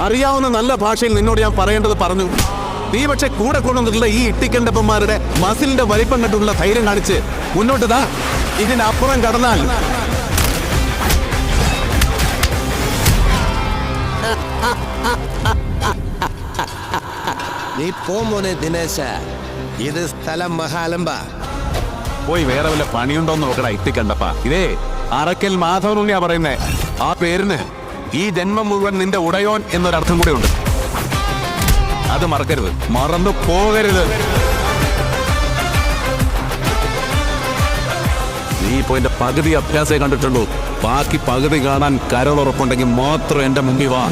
അറിയാവുന്ന നല്ല ഭാഷയിൽ നിന്നോട് ഞാൻ പറയേണ്ടത് പറഞ്ഞു. നീ പക്ഷെ കൂടെ കൊണ്ടുവന്നിട്ടുള്ള ഈ ഇട്ടിക്കണ്ടപ്പന്മാരുടെ മസിലിന്റെ വലിപ്പം കണ്ടുള്ള ധൈര്യം കാണിച്ച് മുന്നോട്ട് താ. ഇതിനപ്പുറം കടന്നാൽ നീ പോമോനെ ദിനേശ, ഇത് സ്ഥലം മഹാലമ്പ. പോയി വേറെ വല്ല പണിയുണ്ടോന്ന് നോക്കടാ ഇട്ടിക്കണ്ടപ്പ. ഇതേ അറക്കൽ മാധവനുണ്ണിയാ പറയുന്നേ. ആ പേരിന് ഈ ജന്മം മുഴുവൻ നിന്റെ ഉടയോൻ എന്നൊരർത്ഥം കൂടെ ഉണ്ട്. അത് മറക്കരുത്, മറന്നു പോകരുത്. നീ ഇപ്പോ എന്റെ പകുതി അഭ്യാസേ കണ്ടിട്ടുള്ളൂ. ബാക്കി പകുതി കാണാൻ കരളുറപ്പുണ്ടെങ്കിൽ മാത്രം എന്റെ മുമ്പിൽ വാ.